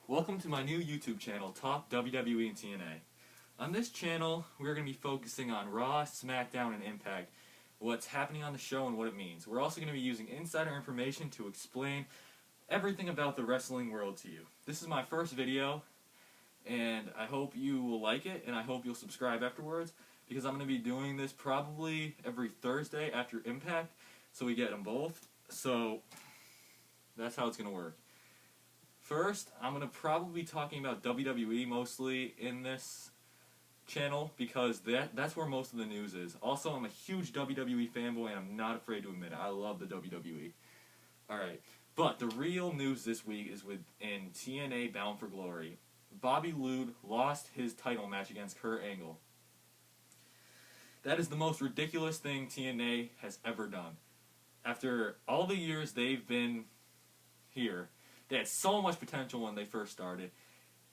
Welcome to my new YouTube channel, Talk WWE and TNA. On this channel, we're going to be focusing on Raw, SmackDown, and Impact, what's happening on the show and what it means. We're also going to be using insider information to explain everything about the wrestling world to you. This is my first video, and I hope you will like it, and I hope you'll subscribe afterwards, because I'm going to be doing this probably every Thursday after Impact, so we get them both. So, that's how it's going to work. First, I'm going to probably be talking about WWE mostly in this channel because that's where most of the news is. Also, I'm a huge WWE fanboy and I'm not afraid to admit it. I love the WWE. Alright, but the real news this week is in TNA Bound for Glory. Bobby Roode lost his title match against Kurt Angle. That is the most ridiculous thing TNA has ever done. After all the years they've been here, they had so much potential when they first started,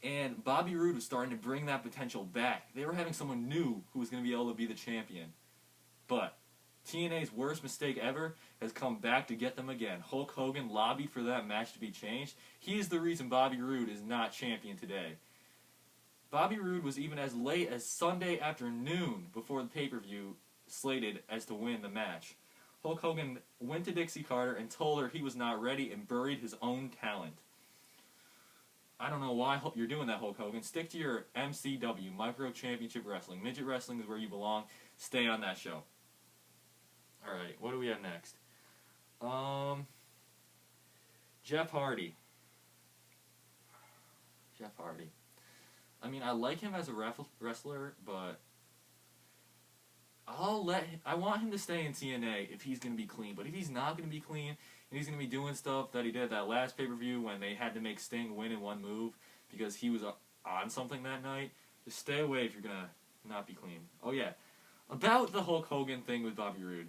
and Bobby Roode was starting to bring that potential back. They were having someone new who was going to be able to be the champion. But TNA's worst mistake ever has come back to get them again. Hulk Hogan lobbied for that match to be changed. He is the reason Bobby Roode is not champion today. Bobby Roode was even as late as Sunday afternoon before the pay-per-view slated as to win the match. Hulk Hogan went to Dixie Carter and told her he was not ready and buried his own talent. I don't know why you're doing that, Hulk Hogan. Stick to your MCW, Micro Championship Wrestling. Midget Wrestling is where you belong. Stay on that show. Alright, what do we have next? Jeff Hardy. Jeff Hardy. I mean, I like him as a wrestler, but I want him to stay in TNA if he's going to be clean. But if he's not going to be clean, and he's going to be doing stuff that he did that last pay-per-view when they had to make Sting win in one move because he was on something that night, just stay away if you're going to not be clean. Oh yeah, about the Hulk Hogan thing with Bobby Roode.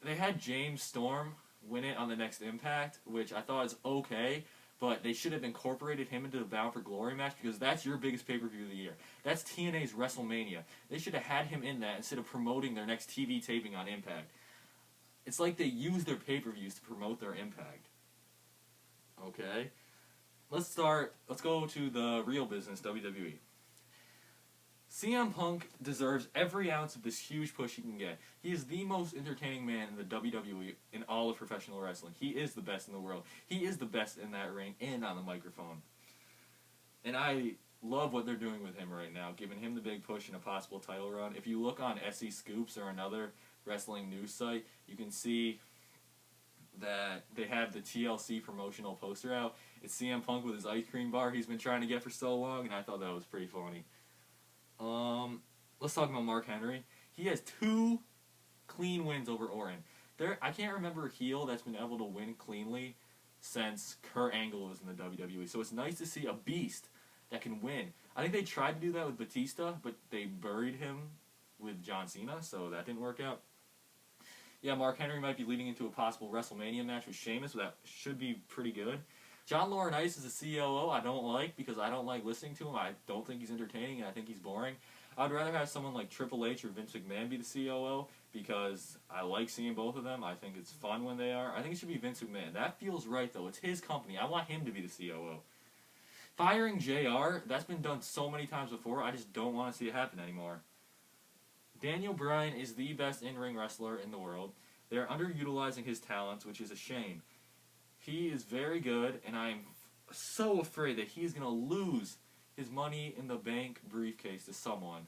They had James Storm win it on the next Impact, which I thought is okay. But they should have incorporated him into the Bound for Glory match because that's your biggest pay-per-view of the year. That's TNA's WrestleMania. They should have had him in that instead of promoting their next TV taping on Impact. It's like they use their pay-per-views to promote their Impact. Okay? Let's go to the real business, WWE. CM Punk deserves every ounce of this huge push he can get. He is the most entertaining man in the WWE in all of professional wrestling. He is the best in the world. He is the best in that ring and on the microphone. And I love what they're doing with him right now, giving him the big push in a possible title run. If you look on SE Scoops or another wrestling news site, you can see that they have the TLC promotional poster out. It's CM Punk with his ice cream bar he's been trying to get for so long, and I thought that was pretty funny. Let's talk about Mark Henry. He has 2 clean wins over Orton. I can't remember a heel that's been able to win cleanly since Kurt Angle was in the WWE. So it's nice to see a beast that can win. I think they tried to do that with Batista, but they buried him with John Cena, so that didn't work out. Yeah, Mark Henry might be leading into a possible WrestleMania match with Sheamus, but that should be pretty good. John Laurinaitis is a COO I don't like because I don't like listening to him. I don't think he's entertaining and I think he's boring. I'd rather have someone like Triple H or Vince McMahon be the COO because I like seeing both of them. I think it's fun when they are. I think it should be Vince McMahon. That feels right, though. It's his company. I want him to be the COO. Firing JR, that's been done so many times before, I just don't want to see it happen anymore. Daniel Bryan is the best in-ring wrestler in the world. They're underutilizing his talents, which is a shame. He is very good, and I'm so afraid that he's going to lose his Money in the Bank briefcase to someone.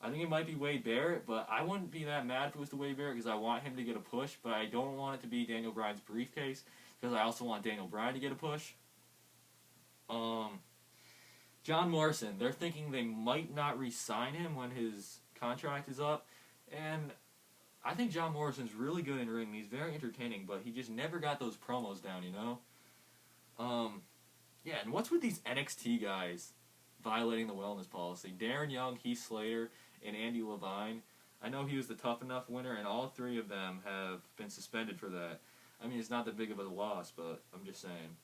I think it might be Wade Barrett, but I wouldn't be that mad if it was to Wade Barrett because I want him to get a push, but I don't want it to be Daniel Bryan's briefcase because I also want Daniel Bryan to get a push. John Morrison, they're thinking they might not re-sign him when his contract is up, and I think John Morrison's really good in ring. He's very entertaining, but he just never got those promos down, you know? Yeah, and what's with these NXT guys violating the wellness policy? Darren Young, Heath Slater, and Andy Levine. I know he was the Tough Enough winner, and all 3 of them have been suspended for that. I mean, it's not that big of a loss, but I'm just saying.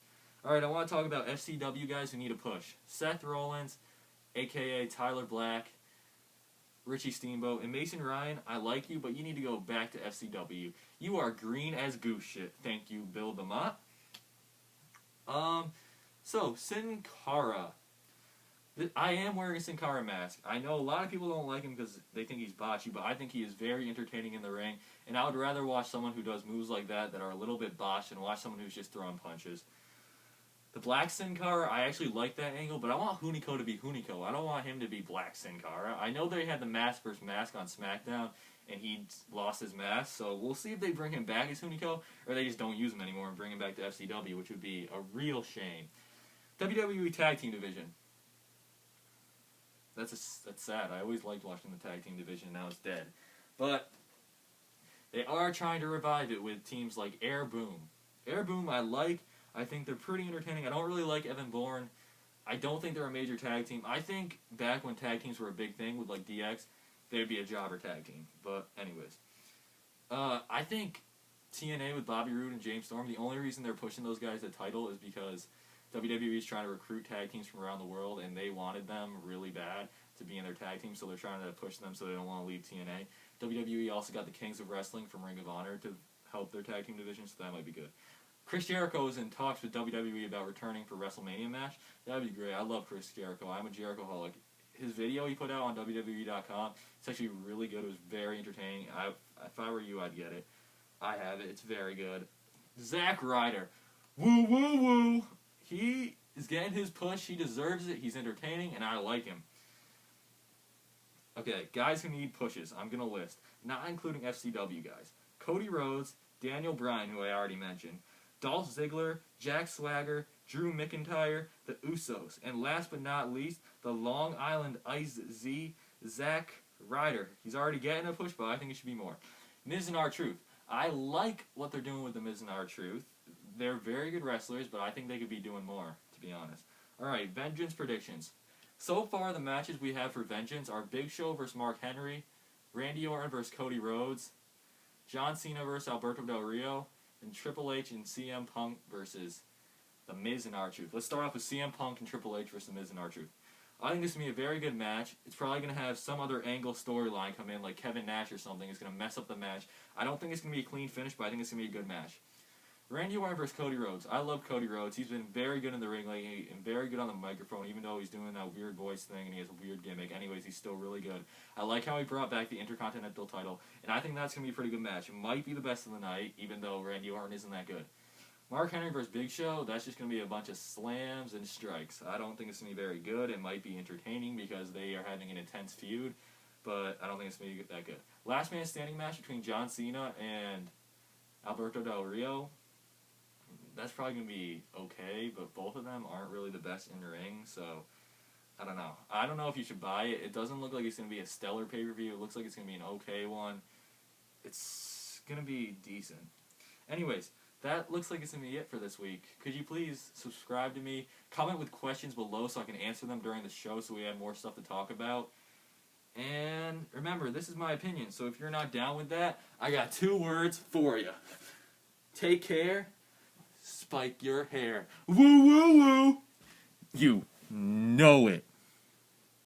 Alright, I want to talk about FCW guys who need a push. Seth Rollins, a.k.a. Tyler Black, Richie Steamboat, and Mason Ryan, I like you, but you need to go back to FCW. You are green as goose shit. Thank you, Bill DeMott. So, Sin Cara. I am wearing a Sin Cara mask. I know a lot of people don't like him because they think he's botchy, but I think he is very entertaining in the ring, and I would rather watch someone who does moves like that are a little bit botched than watch someone who's just throwing punches. The Black Sin Cara, I actually like that angle, but I want Hunico to be Hunico. I don't want him to be Black Sin Cara. I know they had the mask versus mask on SmackDown, and he lost his mask, so we'll see if they bring him back as Hunico, or they just don't use him anymore and bring him back to FCW, which would be a real shame. WWE Tag Team Division. That's sad. I always liked watching the Tag Team Division, now it's dead. But they are trying to revive it with teams like Air Boom. Air Boom I like. I think they're pretty entertaining. I don't really like Evan Bourne. I don't think they're a major tag team. I think back when tag teams were a big thing with like DX, they'd be a jobber tag team. But anyways, I think TNA with Bobby Roode and James Storm, the only reason they're pushing those guys the title is because WWE is trying to recruit tag teams from around the world, and they wanted them really bad to be in their tag team, so they're trying to push them so they don't want to leave TNA. WWE also got the Kings of Wrestling from Ring of Honor to help their tag team division, so that might be good. Chris Jericho is in talks with WWE about returning for WrestleMania match. That would be great. I love Chris Jericho. I'm a Jericho-holic. His video he put out on WWE.com, it's actually really good. It was very entertaining. If I were you, I'd get it. I have it. It's very good. Zack Ryder. Woo, woo, woo. He is getting his push. He deserves it. He's entertaining, and I like him. Okay, guys who need pushes. I'm going to list. Not including FCW guys. Cody Rhodes, Daniel Bryan, who I already mentioned, Dolph Ziggler, Jack Swagger, Drew McIntyre, the Usos, and last but not least, the Long Island Ice Z, Zack Ryder. He's already getting a push, but I think it should be more. Miz and R-Truth. I like what they're doing with the Miz and R-Truth. They're very good wrestlers, but I think they could be doing more, to be honest. Alright, Vengeance predictions. So far, the matches we have for Vengeance are Big Show versus Mark Henry, Randy Orton versus Cody Rhodes, John Cena versus Alberto Del Rio, and Triple H and CM Punk versus The Miz and R-Truth. Let's start off with CM Punk and Triple H versus The Miz and R-Truth. I think this is going to be a very good match. It's probably going to have some other angle storyline come in, like Kevin Nash or something. It's going to mess up the match. I don't think it's going to be a clean finish, but I think it's going to be a good match. Randy Orton versus Cody Rhodes. I love Cody Rhodes. He's been very good in the ring lately and very good on the microphone, even though he's doing that weird voice thing and he has a weird gimmick. Anyways, he's still really good. I like how he brought back the Intercontinental title, and I think that's going to be a pretty good match. It might be the best of the night, even though Randy Orton isn't that good. Mark Henry versus Big Show, that's just going to be a bunch of slams and strikes. I don't think it's going to be very good. It might be entertaining because they are having an intense feud, but I don't think it's going to be that good. Last man standing match between John Cena and Alberto Del Rio. That's probably going to be okay, but both of them aren't really the best in the ring, so I don't know. I don't know if you should buy it. It doesn't look like it's going to be a stellar pay-per-view. It looks like it's going to be an okay one. It's going to be decent. Anyways, that looks like it's going to be it for this week. Could you please subscribe to me? Comment with questions below so I can answer them during the show so we have more stuff to talk about. And remember, this is my opinion, so if you're not down with that, I got 2 words for you. Take care. Spike your hair. Woo, woo, woo. You know it.